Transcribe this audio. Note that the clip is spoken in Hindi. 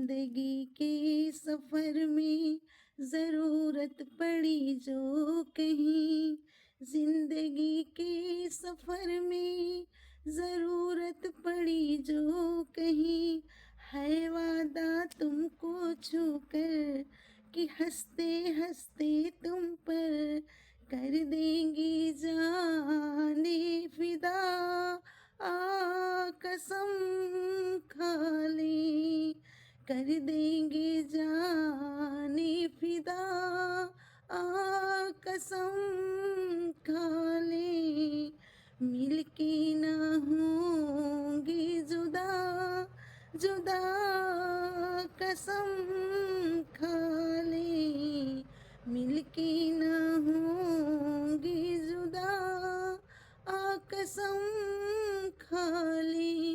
जिंदगी के सफर में ज़रूरत पड़ी जो कहीं, जिंदगी के सफर में ज़रूरत पड़ी जो कहीं, है वादा तुमको छूकर कि हंसते हंसते तुम पर कर देंगी जाने फिदा, कसम खा ले, कर देंगे जाने फिदा, कसम खा ले, मिलके ना होंगे जुदा, जुदा कसम खा ले, मिलके ना होंगे जुदा, कसम खा ले।